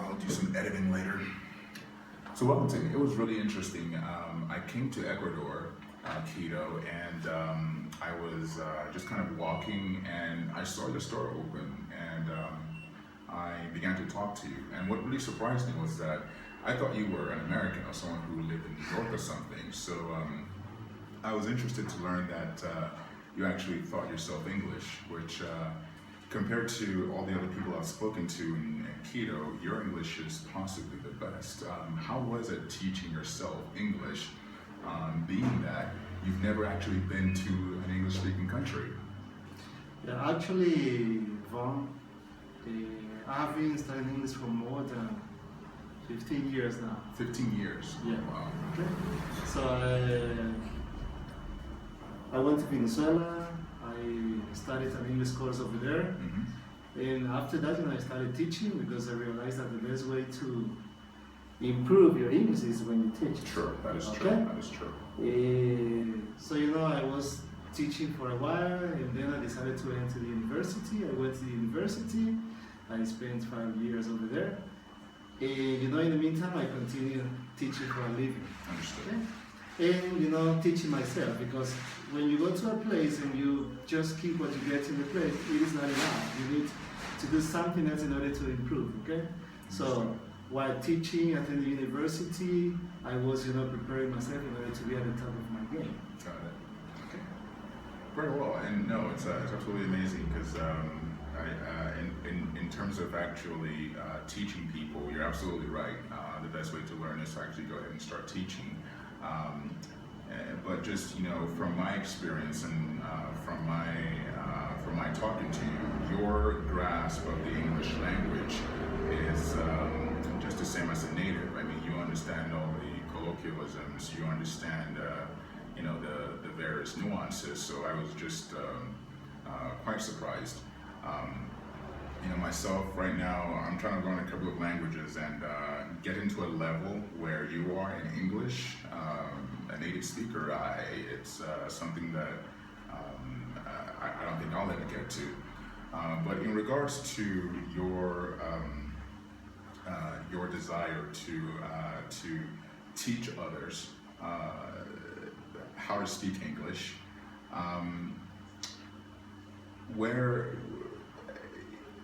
I'll do some editing later. So Wellington, it was really interesting. I came to Ecuador, Quito, and I was just kind of walking, and I saw your store open, and I began to talk to you. And what really surprised me was that I thought you were an American or someone who lived in New York or something. So I was interested to learn that you actually thought yourself English, which compared to all the other people I've spoken to in Quito, your English is possibly the best. How was it teaching yourself English, being that you've never actually been to an English-speaking country? Yeah, actually, Vaughn, I have been studying English for more than 15 years now. 15 years? Yeah. Wow. Okay. So I went to Venezuela. I studied an English course over there. Mm-hmm. And after that, I started teaching because I realized that the best way to improve your English is when you teach. Sure, that is true. Okay? That is true. So I was teaching for a while, and then I decided to enter the university. I went to the university. I spent 5 years over there. And in the meantime, I continued teaching for a living. Understood. Okay? And teaching myself, because when you go to a place and you just keep what you get in the place, it is not enough. You need to do something else in order to improve. Okay? So while teaching at the university, I was preparing myself in order to be at the top of my game. Got it. Okay. Very well. And no, it's absolutely amazing because in terms of actually teaching people, you're absolutely right. The best way to learn is to actually go ahead and start teaching. But just from my experience and from my talking to you, your grasp of the English language is just the same as a native. I mean, you understand all the colloquialisms, you understand the various nuances. So I was just quite surprised. Myself right now, I'm trying to learn a couple of languages and get into a level where you are in English, a native speaker. It's something that I don't think I'll ever get to. But in regards to your desire to teach others how to speak English,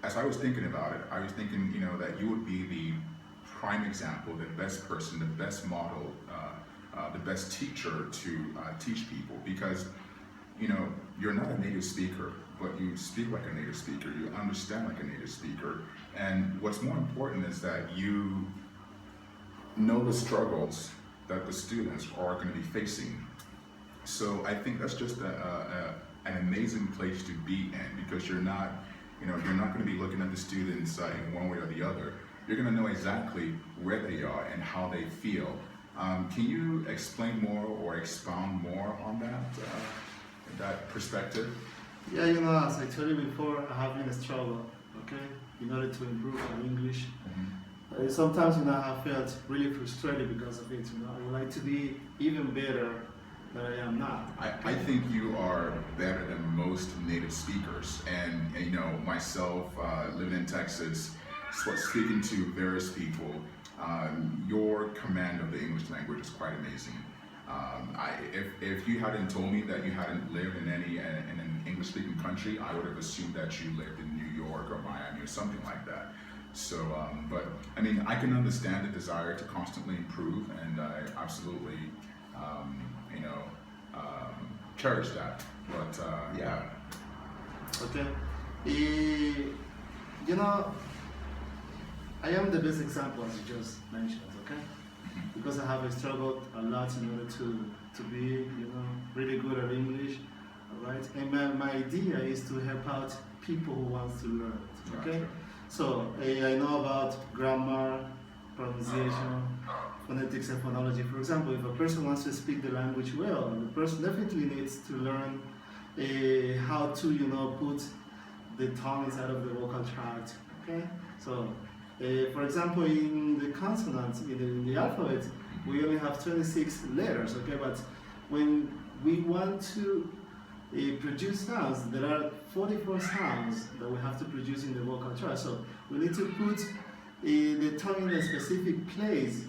as I was thinking about it, I was thinking, that you would be the prime example, the best person, the best model, the best teacher to teach people, because, you're not a native speaker, but you speak like a native speaker, you understand like a native speaker, and what's more important is that you know the struggles that the students are going to be facing. So I think that's just an amazing place to be in, because you're not going to be looking at the students in one way or the other. You're going to know exactly where they are and how they feel. Can you explain more or expound more on that perspective? Yeah, as I told you before, I have been a struggle, okay, in order to improve my English. Mm-hmm. Sometimes, I have felt really frustrated because of it. I would like to be even better than I am now. I think you are better than most native speakers, and myself, living in Texas, speaking to various people, your command of the English language is quite amazing. If you hadn't told me that you hadn't lived in an English-speaking country, I would have assumed that you lived in New York or Miami or something like that. So, but I mean, I can understand the desire to constantly improve, and I absolutely, cherish that. But yeah. Okay. I am the best example, as you just mentioned. Okay. Because I have struggled a lot in order to be, really good at English, all right? And my idea is to help out people who want to learn, okay? Gotcha. So I know about grammar, pronunciation, phonetics and phonology. For example, if a person wants to speak the language well, the person definitely needs to learn how to, put the tongue inside of the vocal tract, okay? So, for example, in the consonants, in the alphabet, we only have 26 letters, okay? But when we want to produce sounds, there are 44 sounds that we have to produce in the vocal tract. So we need to put determine a specific place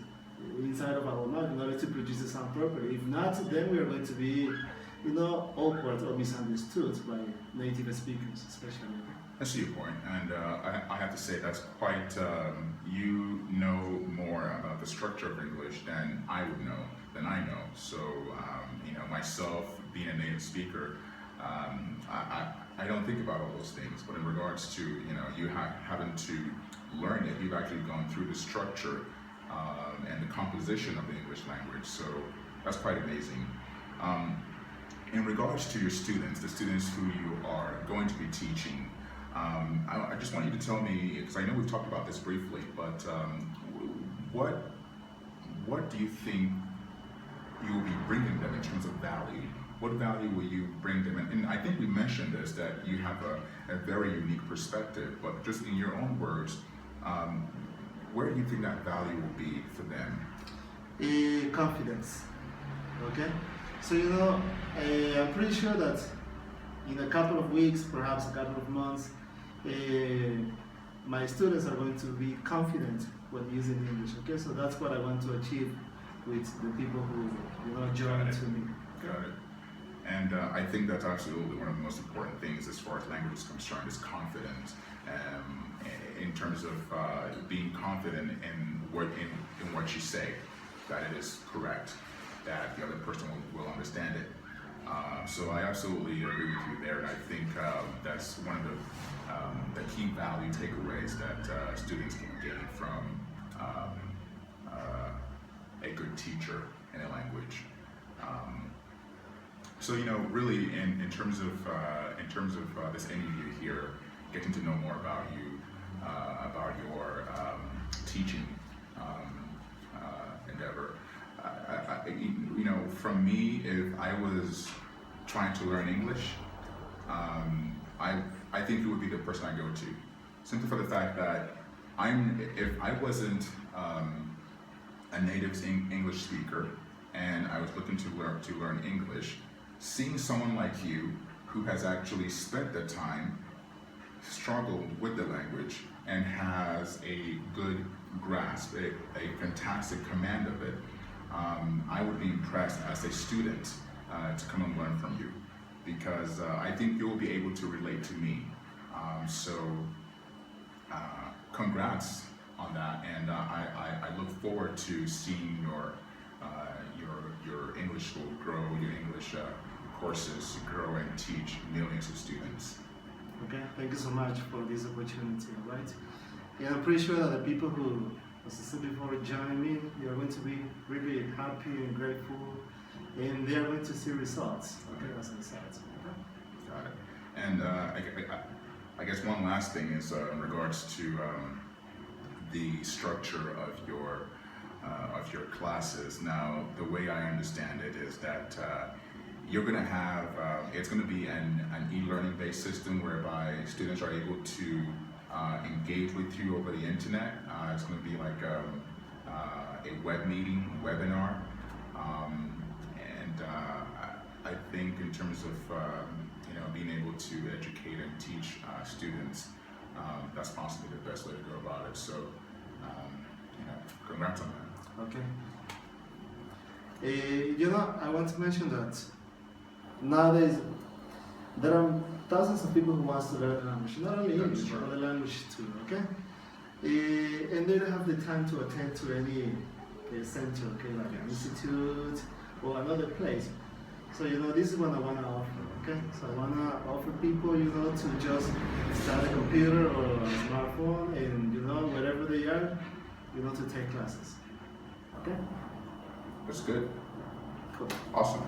inside of our mouth in order to produce the sound properly. If not, then we are going to be, awkward or misunderstood by native speakers, especially. I see your point, and I have to say that's quite, you know more about the structure of English than I would know, than I know. So, myself being a native speaker, I don't think about all those things, but in regards to, you having to learn it, you've actually gone through the structure and the composition of the English language, so that's quite amazing. In regards to your students, the students who you are going to be teaching, I just want you to tell me, because I know we've talked about this briefly, but what do you think you will be bringing them in terms of value? What value will you bring them? And I think we mentioned this, that you have a very unique perspective, but just in your own words, where do you think that value will be for them? Confidence. Okay? So, I'm pretty sure that in a couple of weeks, perhaps a couple of months, my students are going to be confident when using English. Okay, so that's what I want to achieve with the people who join to me. Got it. And I think that's absolutely one of the most important things as far as language is concerned, is confidence. In terms of being confident in what you say, that it is correct, that the other person will understand it. So I absolutely agree with you there, and I think that's one of the key value takeaways that students can gain from a good teacher in a language. So really, in terms of this interview here, getting to know more about you, about your teaching endeavor. From me, if I was trying to learn English, I think you would be the person I go to, simply for the fact that if I wasn't a native English speaker and I was looking to learn English, seeing someone like you who has actually spent the time, struggled with the language, and has a good grasp, a fantastic command of it, I would be impressed as a student to come and learn from you, because I think you'll be able to relate to me. Congrats on that, and I look forward to seeing your English school grow, your English courses grow and teach millions of students. Okay, thank you so much for this opportunity, right? And I'm pretty sure that the people who, as I said before, joining me, they are going to be really happy and grateful, and they are going to see results. Okay, as a result. Okay? Got it. And I guess one last thing is in regards to the structure of your classes. Now, the way I understand it is that you're going to have, it's going to be an e-learning based system whereby students are able to engage with you over the internet. It's going to be like a web meeting, webinar, and I think in terms of being able to educate and teach students, that's possibly the best way to go about it. So, congrats on that. Okay. I want to mention that nowadays there are thousands of people who want to learn language, not only English, but other language too, okay? And they don't have the time to attend to any center, okay, like an institute or another place. So, this is what I want to offer, okay? So I want to offer people, to just start a computer or a smartphone and, wherever they are, to take classes, okay? That's good. Cool. Awesome.